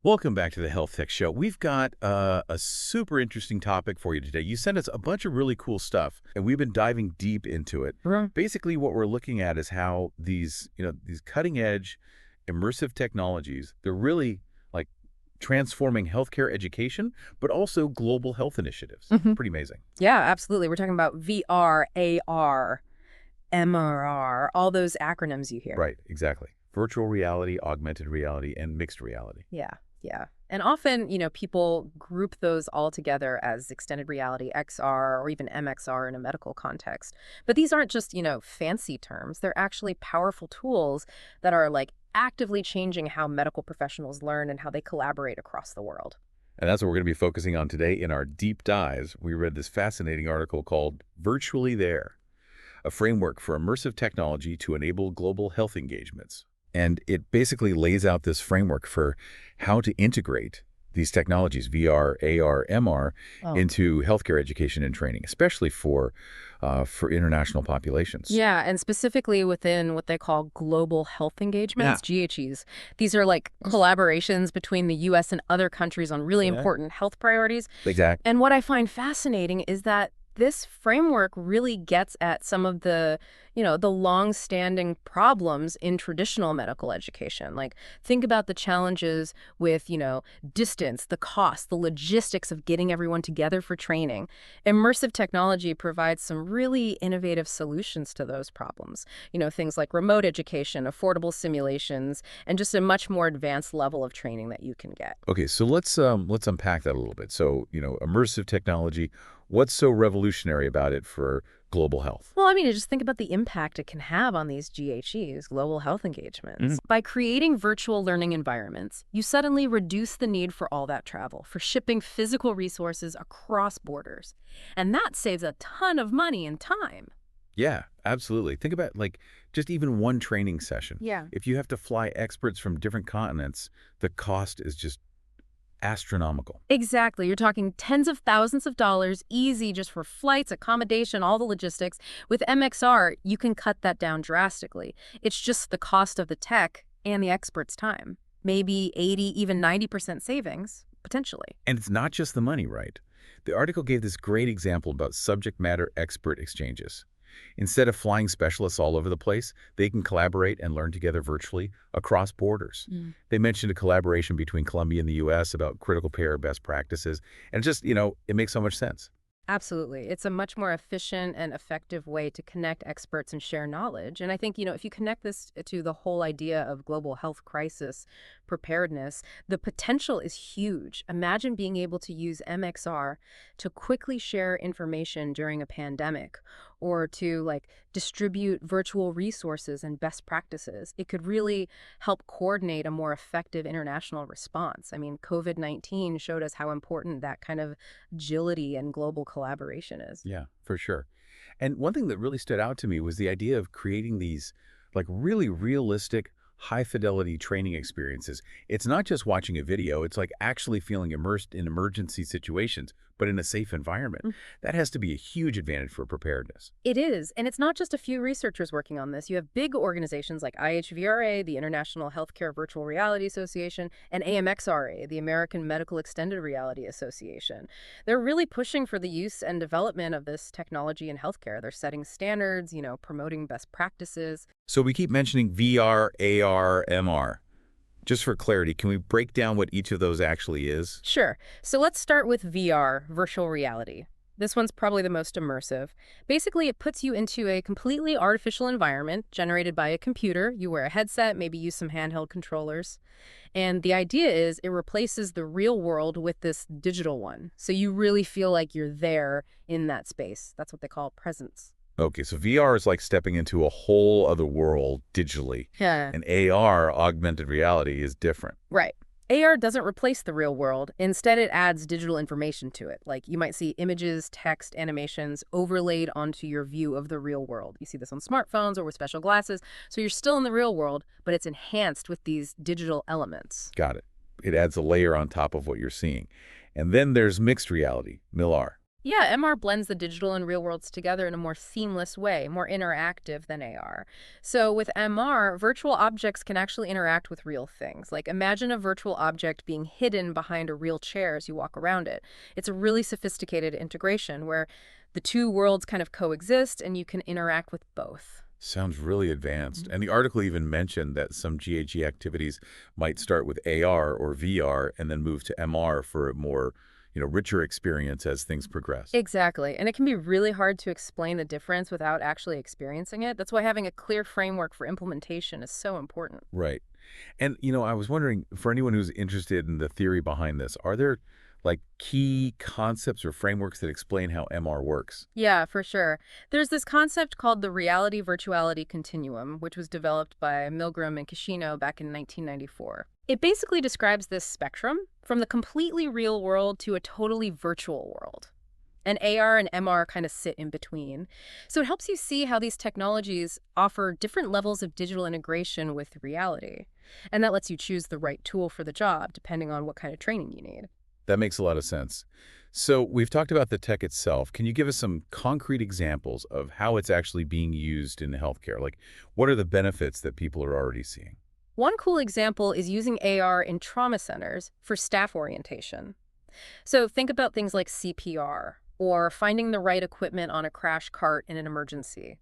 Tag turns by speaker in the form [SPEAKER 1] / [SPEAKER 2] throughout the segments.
[SPEAKER 1] Welcome back to the Healthtech Show. We've got a super interesting topic for you today. You sent us a bunch of really cool stuff, and we've been diving deep into it.
[SPEAKER 2] Right.
[SPEAKER 1] Basically, what we're looking at is how these cutting-edge, immersive technologies, they're really like transforming healthcare education, but also global health initiatives.
[SPEAKER 2] hmm
[SPEAKER 1] Pretty amazing.
[SPEAKER 2] Yeah, absolutely. We're talking about VR, AR, MRR, all those acronyms you hear.
[SPEAKER 1] Right, exactly. Virtual reality, augmented reality, and mixed reality.
[SPEAKER 2] Yeah, yeah. And often, people group those all together as extended reality, XR, or even MXR in a medical context. But these aren't just, fancy terms. They're actually powerful tools that are like actively changing how medical professionals learn and how they collaborate across the world.
[SPEAKER 1] And that's what we're going to be focusing on today in our deep dives. We read this fascinating article called Virtually There, a framework for immersive technology to enable global health engagements. And it basically lays out this framework for how to integrate these technologies, VR, AR, MR,
[SPEAKER 2] Oh.
[SPEAKER 1] into healthcare education and training, especially for international populations.
[SPEAKER 2] Yeah, and specifically within what they call global health engagements, GHEs. These are like collaborations between the U.S. and other countries on really important health priorities.
[SPEAKER 1] Exactly.
[SPEAKER 2] And what I find fascinating is that this framework really gets at some of the long-standing problems in traditional medical education. Like, think about the challenges with, distance, the cost, the logistics of getting everyone together for training. Immersive technology provides some really innovative solutions to those problems. Things like remote education, affordable simulations, and just a much more advanced level of training that you can get.
[SPEAKER 1] Okay, so let's unpack that a little bit. So, immersive technology, what's so revolutionary about it for global health?
[SPEAKER 2] Well, just think about the impact it can have on these GHEs, global health engagements. By creating virtual learning environments, you suddenly reduce the need for all that travel, for shipping physical resources across borders. And that saves a ton of money and time.
[SPEAKER 1] Yeah, absolutely. Think about just even one training session.
[SPEAKER 2] Yeah.
[SPEAKER 1] If you have to fly experts from different continents, the cost is just astronomical.
[SPEAKER 2] Exactly. You're talking tens of thousands of dollars, easy just for flights, accommodation, all the logistics. With MXR, you can cut that down drastically. It's just the cost of the tech and the expert's time. Maybe 80, even 90% savings, potentially.
[SPEAKER 1] And it's not just the money, right? The article gave this great example about subject matter expert exchanges. Instead of flying specialists all over the place, they can collaborate and learn together virtually across borders. They mentioned a collaboration between Colombia and the U.S. about critical care best practices. And just, it makes so much sense.
[SPEAKER 2] Absolutely. It's a much more efficient and effective way to connect experts and share knowledge. And I think, if you connect this to the whole idea of global health crisis preparedness, the potential is huge. Imagine being able to use MXR to quickly share information during a pandemic or to distribute virtual resources and best practices. It could really help coordinate a more effective international response. COVID-19 showed us how important that kind of agility and global collaboration is.
[SPEAKER 1] Yeah, for sure. And one thing that really stood out to me was the idea of creating these really realistic, high-fidelity training experiences. It's not just watching a video, it's like actually feeling immersed in emergency situations, but in a safe environment. That has to be a huge advantage for preparedness.
[SPEAKER 2] It is, and it's not just a few researchers working on this. You have big organizations like IHVRA, the International Healthcare Virtual Reality Association, and AMXRA, the American Medical Extended Reality Association. They're really pushing for the use and development of this technology in healthcare. They're setting standards, promoting best practices.
[SPEAKER 1] So we keep mentioning VR, AR, MR. Just for clarity, can we break down what each of those actually is?
[SPEAKER 2] Sure. So let's start with VR, virtual reality. This one's probably the most immersive. Basically, it puts you into a completely artificial environment generated by a computer. You wear a headset, maybe use some handheld controllers. And the idea is it replaces the real world with this digital one. So you really feel like you're there in that space. That's what they call presence.
[SPEAKER 1] Okay, so VR is like stepping into a whole other world digitally.
[SPEAKER 2] Yeah.
[SPEAKER 1] And AR, augmented reality, is different.
[SPEAKER 2] Right. AR doesn't replace the real world. Instead, it adds digital information to it. Like, you might see images, text, animations overlaid onto your view of the real world. You see this on smartphones or with special glasses. So you're still in the real world, but it's enhanced with these digital elements.
[SPEAKER 1] Got it. It adds a layer on top of what you're seeing. And then there's mixed reality, MILR.
[SPEAKER 2] Yeah, MR blends the digital and real worlds together in a more seamless way, more interactive than AR. So with MR, virtual objects can actually interact with real things. Like imagine a virtual object being hidden behind a real chair as you walk around it. It's a really sophisticated integration where the two worlds kind of coexist and you can interact with both.
[SPEAKER 1] Sounds really advanced. And the article even mentioned that some GHG activities might start with AR or VR and then move to MR for a more, richer experience as things progress.
[SPEAKER 2] Exactly. And it can be really hard to explain the difference without actually experiencing it. That's why having a clear framework for implementation is so important.
[SPEAKER 1] Right. And, I was wondering, for anyone who's interested in the theory behind this, are there like key concepts or frameworks that explain how MR works?
[SPEAKER 2] Yeah, for sure. There's this concept called the reality virtuality continuum, which was developed by Milgram and Kishino back in 1994. It basically describes this spectrum from the completely real world to a totally virtual world. And AR and MR kind of sit in between. So it helps you see how these technologies offer different levels of digital integration with reality. And that lets you choose the right tool for the job, depending on what kind of training you need.
[SPEAKER 1] That makes a lot of sense. So we've talked about the tech itself. Can you give us some concrete examples of how it's actually being used in healthcare? Like, what are the benefits that people are already seeing?
[SPEAKER 2] One cool example is using AR in trauma centers for staff orientation. So think about things like CPR or finding the right equipment on a crash cart in an emergency.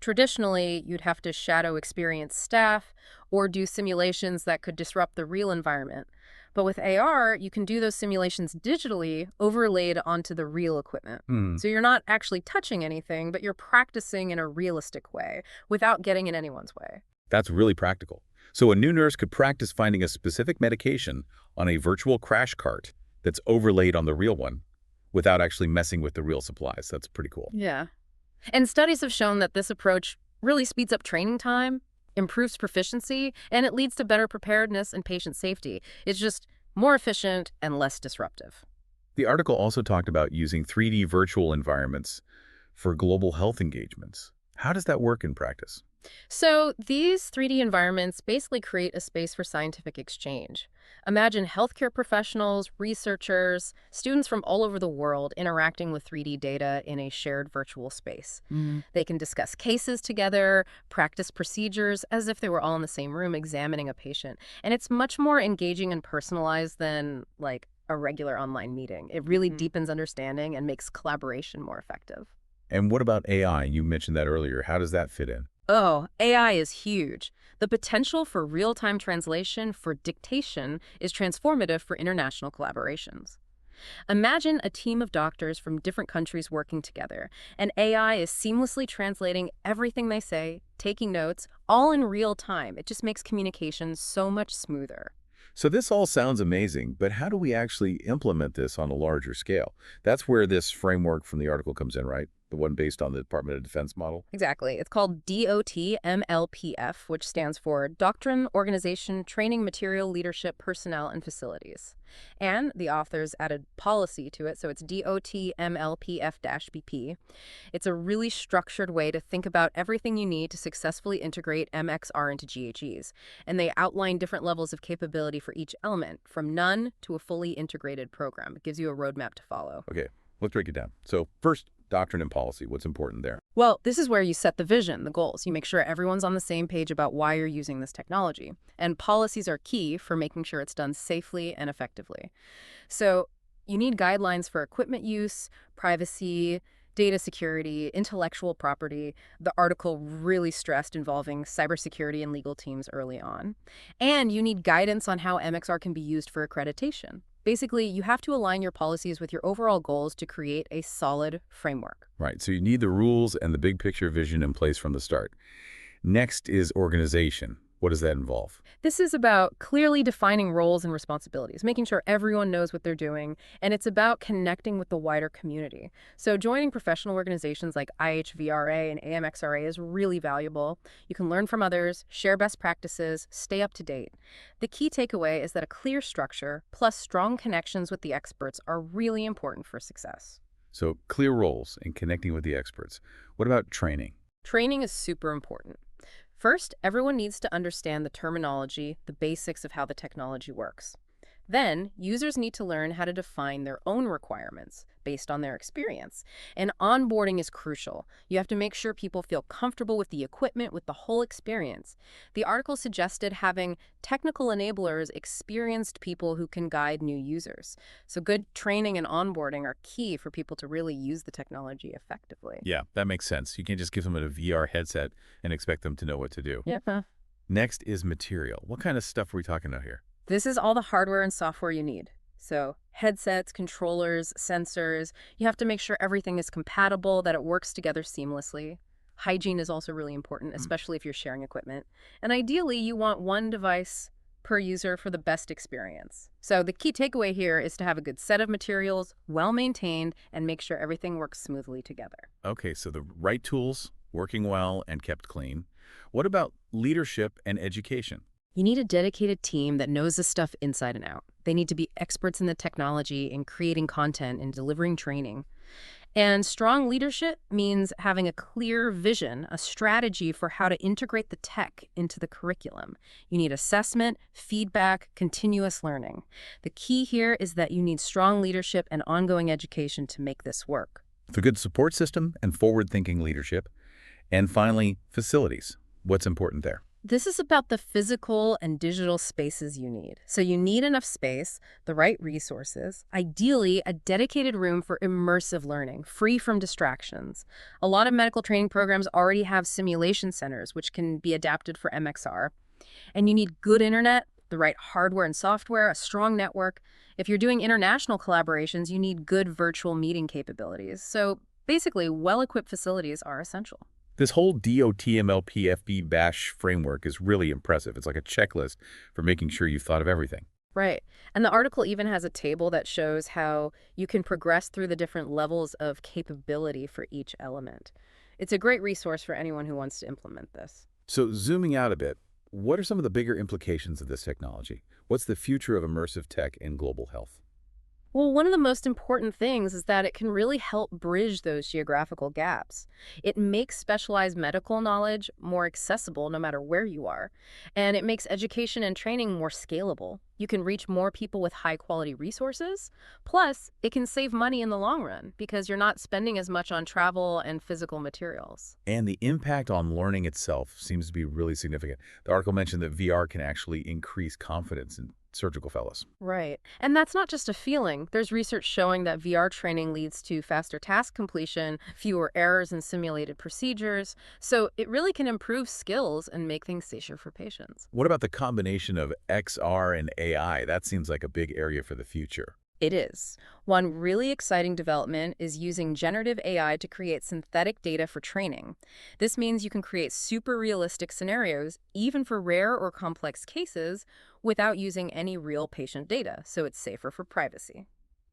[SPEAKER 2] Traditionally, you'd have to shadow experienced staff or do simulations that could disrupt the real environment. But with AR, you can do those simulations digitally overlaid onto the real equipment.
[SPEAKER 1] Hmm,
[SPEAKER 2] So you're not actually touching anything, but you're practicing in a realistic way without getting in anyone's way.
[SPEAKER 1] that's really practical. So a new nurse could practice finding a specific medication on a virtual crash cart that's overlaid on the real one without actually messing with the real supplies. That's pretty cool.
[SPEAKER 2] Yeah. And studies have shown that this approach really speeds up training time, improves proficiency, and it leads to better preparedness and patient safety. It's just more efficient and less disruptive.
[SPEAKER 1] The article also talked about using 3D virtual environments for global health engagements. How does that work in practice?
[SPEAKER 2] So these 3D environments basically create a space for scientific exchange. Imagine healthcare professionals, researchers, students from all over the world interacting with 3D data in a shared virtual space. They can discuss cases together, practice procedures as if they were all in the same room examining a patient. And it's much more engaging and personalized than like a regular online meeting. It really deepens understanding and makes collaboration more effective.
[SPEAKER 1] And what about AI? You mentioned that earlier. How does that fit in?
[SPEAKER 2] Oh, AI is huge. The potential for real-time translation for dictation is transformative for international collaborations. Imagine a team of doctors from different countries working together, and AI is seamlessly translating everything they say, taking notes, all in real time. It just makes communication so much smoother.
[SPEAKER 1] So this all sounds amazing, but how do we actually implement this on a larger scale? That's where this framework from the article comes in, right? The one based on the Department of Defense model?
[SPEAKER 2] Exactly. It's called DOT-MLPF, which stands for Doctrine, Organization, Training, Material, Leadership, Personnel, and Facilities. And the authors added policy to it, so it's DOT-MLPF-BP. It's a really structured way to think about everything you need to successfully integrate MXR into GHEs. And they outline different levels of capability for each element, from none to a fully integrated program. It gives you a roadmap to follow.
[SPEAKER 1] Okay, let's break it down. So first, doctrine and policy. What's important there?
[SPEAKER 2] Well, this is where you set the vision, the goals. You make sure everyone's on the same page about why you're using this technology. And policies are key for making sure it's done safely and effectively. So you need guidelines for equipment use, privacy, data security, intellectual property. The article really stressed involving cybersecurity and legal teams early on. And you need guidance on how MXR can be used for accreditation. Basically, you have to align your policies with your overall goals to create a solid framework.
[SPEAKER 1] Right, so you need the rules and the big picture vision in place from the start. Next is organization. What does that involve?
[SPEAKER 2] This is about clearly defining roles and responsibilities, making sure everyone knows what they're doing, and it's about connecting with the wider community. So joining professional organizations like IHVRA and AMXRA is really valuable. You can learn from others, share best practices, stay up to date. The key takeaway is that a clear structure plus strong connections with the experts are really important for success.
[SPEAKER 1] So clear roles and connecting with the experts. What about training?
[SPEAKER 2] Training is super important. First, everyone needs to understand the terminology, the basics of how the technology works. Then, users need to learn how to define their own requirements. based on their experience. And onboarding is crucial. You have to make sure people feel comfortable with the equipment, with the whole experience. The article suggested having technical enablers, experienced people who can guide new users. So good training and onboarding are key for people to really use the technology effectively.
[SPEAKER 1] Yeah, that makes sense. You can't just give them a VR headset and expect them to know what to do.
[SPEAKER 2] Yeah.
[SPEAKER 1] Next is material. What kind of stuff are we talking about here?
[SPEAKER 2] This is all the hardware and software you need. So headsets, controllers, sensors. You have to make sure everything is compatible, that it works together seamlessly. Hygiene is also really important, especially if you're sharing equipment. And ideally, you want one device per user for the best experience. So the key takeaway here is to have a good set of materials, well-maintained, and make sure everything works smoothly together.
[SPEAKER 1] Okay, so the right tools, working well and kept clean. What about leadership and education?
[SPEAKER 2] You need a dedicated team that knows this stuff inside and out. They need to be experts in the technology, in creating content, and delivering training. And strong leadership means having a clear vision, a strategy for how to integrate the tech into the curriculum. You need assessment, feedback, continuous learning. The key here is that you need strong leadership and ongoing education to make this work.
[SPEAKER 1] The good support system and forward-thinking leadership. And finally, facilities. What's important there?
[SPEAKER 2] This is about the physical and digital spaces you need. So you need enough space, the right resources, ideally a dedicated room for immersive learning, free from distractions. A lot of medical training programs already have simulation centers, which can be adapted for MXR. And you need good internet, the right hardware and software, a strong network. If you're doing international collaborations, you need good virtual meeting capabilities. So basically, well-equipped facilities are essential.
[SPEAKER 1] This whole DOTMLPFB bash framework is really impressive. It's like a checklist for making sure you've thought of everything.
[SPEAKER 2] Right. And the article even has a table that shows how you can progress through the different levels of capability for each element. It's a great resource for anyone who wants to implement this.
[SPEAKER 1] So zooming out a bit, what are some of the bigger implications of this technology? What's the future of immersive tech in global health?
[SPEAKER 2] Well, one of the most important things is that it can really help bridge those geographical gaps. It makes specialized medical knowledge more accessible no matter where you are, and it makes education and training more scalable. You can reach more people with high-quality resources. Plus, it can save money in the long run because you're not spending as much on travel and physical materials.
[SPEAKER 1] And the impact on learning itself seems to be really significant. The article mentioned that VR can actually increase confidence in surgical fellows.
[SPEAKER 2] Right. And that's not just a feeling. There's research showing that VR training leads to faster task completion, fewer errors in simulated procedures. So it really can improve skills and make things safer for patients.
[SPEAKER 1] What about the combination of XR and AI? That seems like a big area for the future.
[SPEAKER 2] It is. One really exciting development is using generative AI to create synthetic data for training. This means you can create super realistic scenarios, even for rare or complex cases, without using any real patient data, so it's safer for privacy.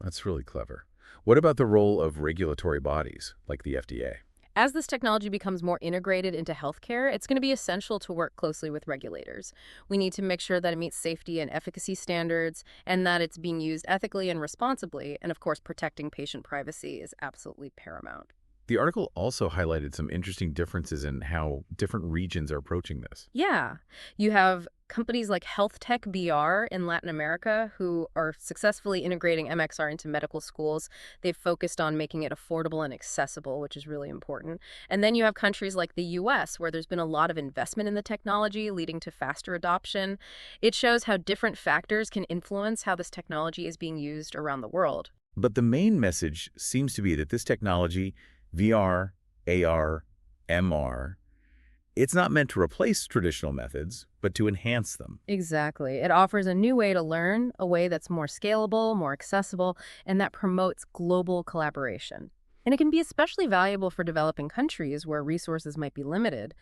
[SPEAKER 1] That's really clever. What about the role of regulatory bodies, like the FDA?
[SPEAKER 2] As this technology becomes more integrated into healthcare, it's going to be essential to work closely with regulators. We need to make sure that it meets safety and efficacy standards and that it's being used ethically and responsibly. And of course, protecting patient privacy is absolutely paramount.
[SPEAKER 1] The article also highlighted some interesting differences in how different regions are approaching this.
[SPEAKER 2] Yeah. You have companies like Healthtech BR in Latin America who are successfully integrating MXR into medical schools. They've focused on making it affordable and accessible, which is really important. And then you have countries like the US where there's been a lot of investment in the technology leading to faster adoption. It shows how different factors can influence how this technology is being used around the world.
[SPEAKER 1] But the main message seems to be that this technology, VR, AR, MR, it's not meant to replace traditional methods, but to enhance them.
[SPEAKER 2] Exactly. It offers a new way to learn, a way that's more scalable, more accessible, and that promotes global collaboration. And it can be especially valuable for developing countries where resources might be limited.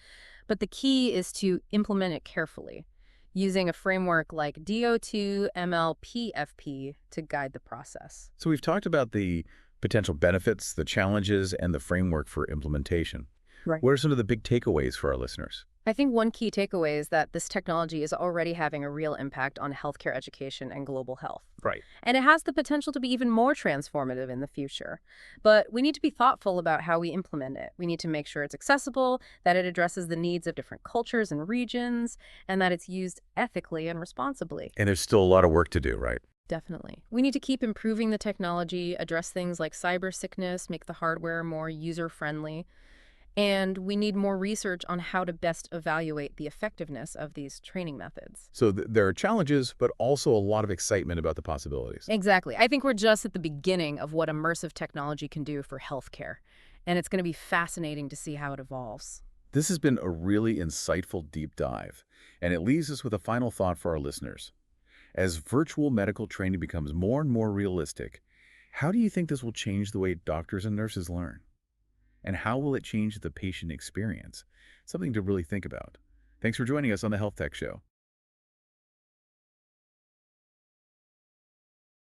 [SPEAKER 2] But the key is to implement it carefully, using a framework like DO2MLPFP to guide the process.
[SPEAKER 1] So we've talked about the potential benefits, the challenges, and the framework for implementation.
[SPEAKER 2] Right.
[SPEAKER 1] What are some of the big takeaways for our listeners?
[SPEAKER 2] I think one key takeaway is that this technology is already having a real impact on healthcare education and global health.
[SPEAKER 1] Right.
[SPEAKER 2] And it has the potential to be even more transformative in the future. But we need to be thoughtful about how we implement it. We need to make sure it's accessible, that it addresses the needs of different cultures and regions, and that it's used ethically and responsibly.
[SPEAKER 1] And there's still a lot of work to do, right?
[SPEAKER 2] Definitely. We need to keep improving the technology, address things like cyber sickness, make the hardware more user-friendly, and we need more research on how to best evaluate the effectiveness of these training methods.
[SPEAKER 1] So there are challenges, but also a lot of excitement about the possibilities.
[SPEAKER 2] Exactly. I think we're just at the beginning of what immersive technology can do for healthcare, and it's going to be fascinating to see how it evolves.
[SPEAKER 1] This has been a really insightful deep dive, and it leaves us with a final thought for our listeners. As virtual medical training becomes more and more realistic, how do you think this will change the way doctors and nurses learn? And how will it change the patient experience? Something to really think about. Thanks for joining us on the Health Tech Show.